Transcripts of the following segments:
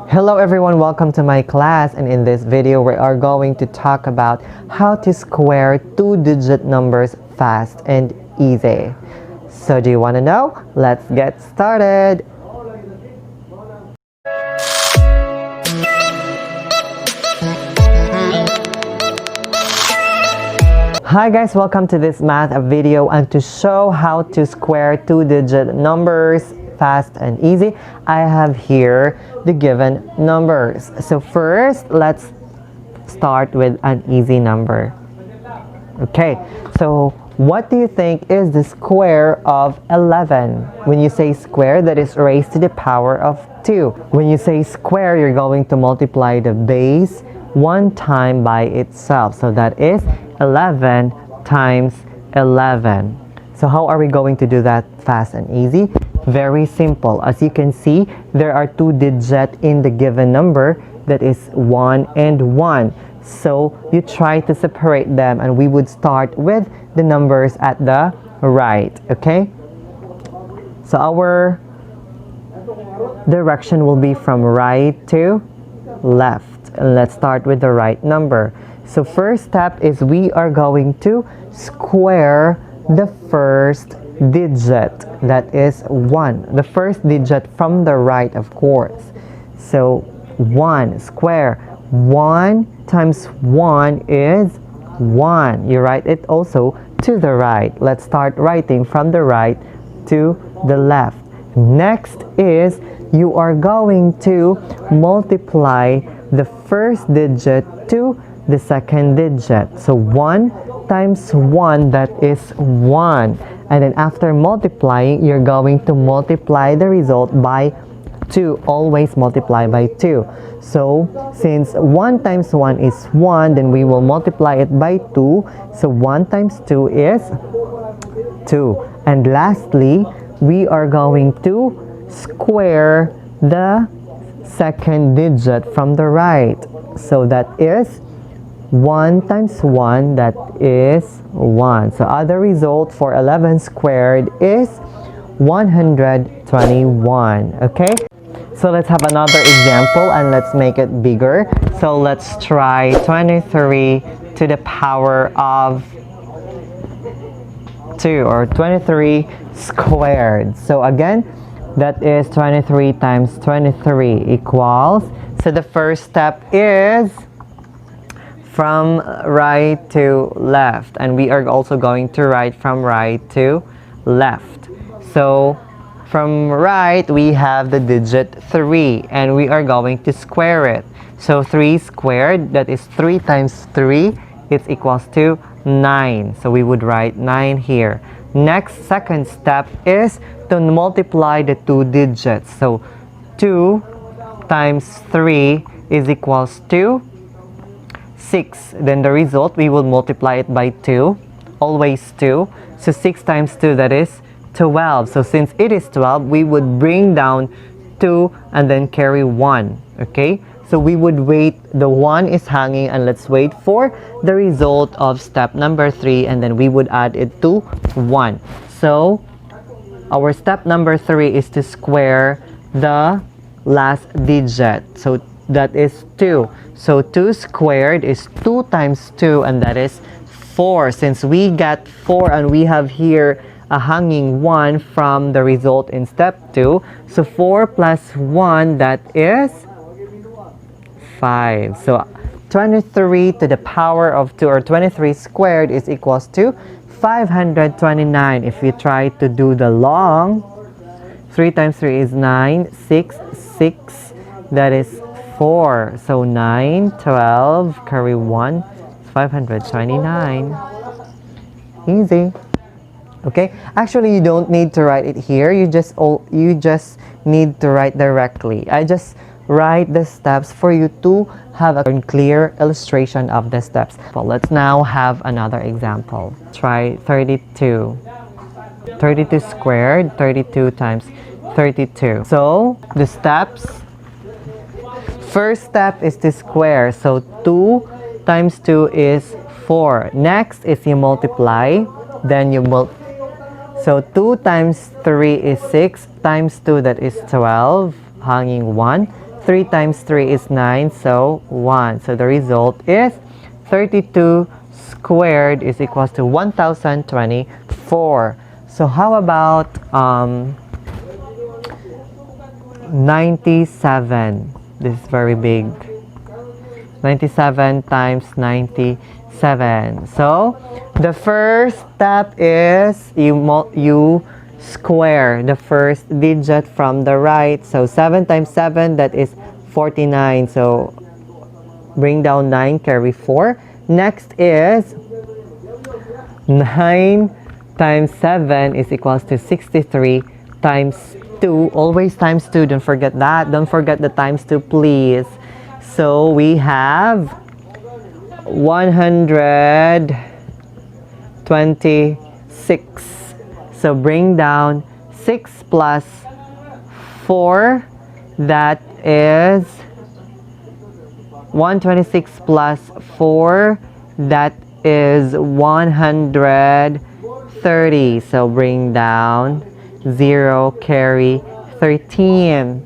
Hello everyone, welcome to my class, and in this video we are going to talk about how to square two-digit numbers fast and easy. So do you want to know? Let's get started. Hi guys, welcome to this math video, and to show how to square two-digit numbers fast and easy, I have here the given numbers. So first, let's start with an easy number. Okay, so what do you think is the square of 11? When you say square, that is raised to the power of 2. When you say square, you're going to multiply the base one time by itself. So that is 11 times 11. So how are we going to do that fast and easy? Very simple. As you can see, there are two digits in the given number, that is 1 and 1. So you try to separate them, and we would start with the numbers at the right. Okay, so our direction will be from right to left, and let's start with the right number. So first step is we are going to square the first digit, that is 1, the first digit from the right, of course. So 1 square, 1 times 1 is 1. You write it also to the right. Let's start writing from the right to the left. Next is you are going to multiply the first digit to the second digit. So 1 times 1, that is 1. And then after multiplying, you're going to multiply the result by 2. Always multiply by 2. So since 1 times 1 is 1, then we will multiply it by 2. So 1 times 2 is 2. And lastly, we are going to square the second digit from the right. So that is 1 times 1, that is 1. So other result for 11 squared is 121. Okay, so let's have another example, and let's make it bigger. So let's try 23 to the power of 2, or 23 squared. So again, that is 23 times 23 equals, so the first step is from right to left, and we are also going to write from right to left. So from right, we have the digit 3, and we are going to square it. So 3 squared, that is 3 times 3, it equals to 9. So we would write 9 here. Next, second step is to multiply the two digits. So 2 times 3 is equals to 6. Then the result, we will multiply it by 2, always 2. So 6 times 2, that is 12. So since it is 12, we would bring down 2 and then carry 1. Okay, so we would wait, the 1 is hanging, and let's wait for the result of step number 3, and then we would add it to 1. So our step number 3 is to square the last digit. So that is 2. So 2 squared is 2 times 2, and that is 4. Since we got 4, and we have here a hanging 1 from the result in step 2, so 4 plus 1, that is 5. So 23 to the power of 2, or 23 squared, is equals to 529. If you try to do the long, 3 times 3 is 9, 6, 6, that is 4. So 9, 12, carry 1, 529. Easy. Okay, actually you don't need to write it here. You just need to write directly. I just write the steps for you to have a clear illustration of the steps. Well, let's now have another example. Try 32. 32 squared, 32 times 32. So the steps, first step is to square. So 2 times 2 is 4. Next is you multiply, then you so 2 times 3 is 6, times 2, that is 12, hanging 1. 3 times 3 is 9, so 1. So the result is 32 squared is equals to 1024. So how about 97? This is very big. 97 times 97. So the first step is you square the first digit from the right. So 7 times 7, that is 49. So bring down 9, carry 4. Next is 9 times 7 is equals to 63 times 2. Always times 2. Don't forget that. Don't forget the times 2, please. So we have 126. So bring down 6 plus 4. That is 126 plus 4. That is 130. So bring down 0, carry 13.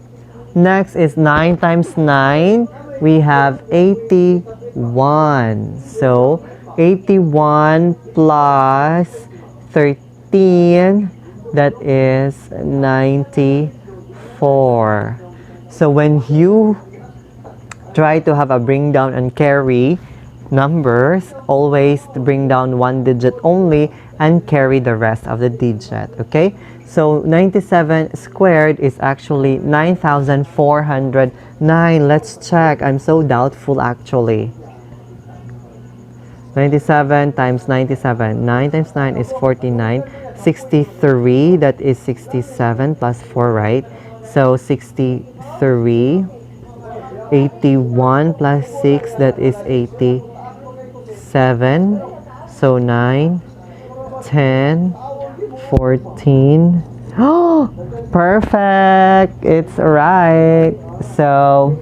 Next is 9 times 9. We have 81. So 81 plus 13, that is 94. So when you try to have a bring down and carry numbers, always bring down one digit only and carry the rest of the digit. Okay, so 97 squared is actually 9,409. Let's check. I'm so doubtful actually. 97 times 97. 9 times 9 is 49. 63, that is 67 plus 4, right? So 63. 81 plus 6, that is 87. So 9, 10, 14. Oh, perfect! It's right. So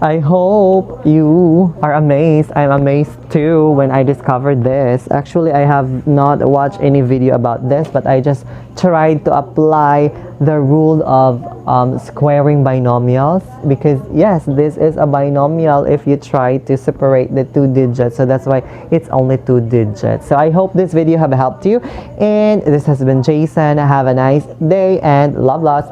I hope you are amazed. I'm amazed too when I discovered this. Actually, I have not watched any video about this, but I just tried to apply the rule of squaring binomials, because yes, this is a binomial if you try to separate the two digits. So that's why it's only 2 digits. So I hope this video have helped you. And this has been Jason. Have a nice day and love lots.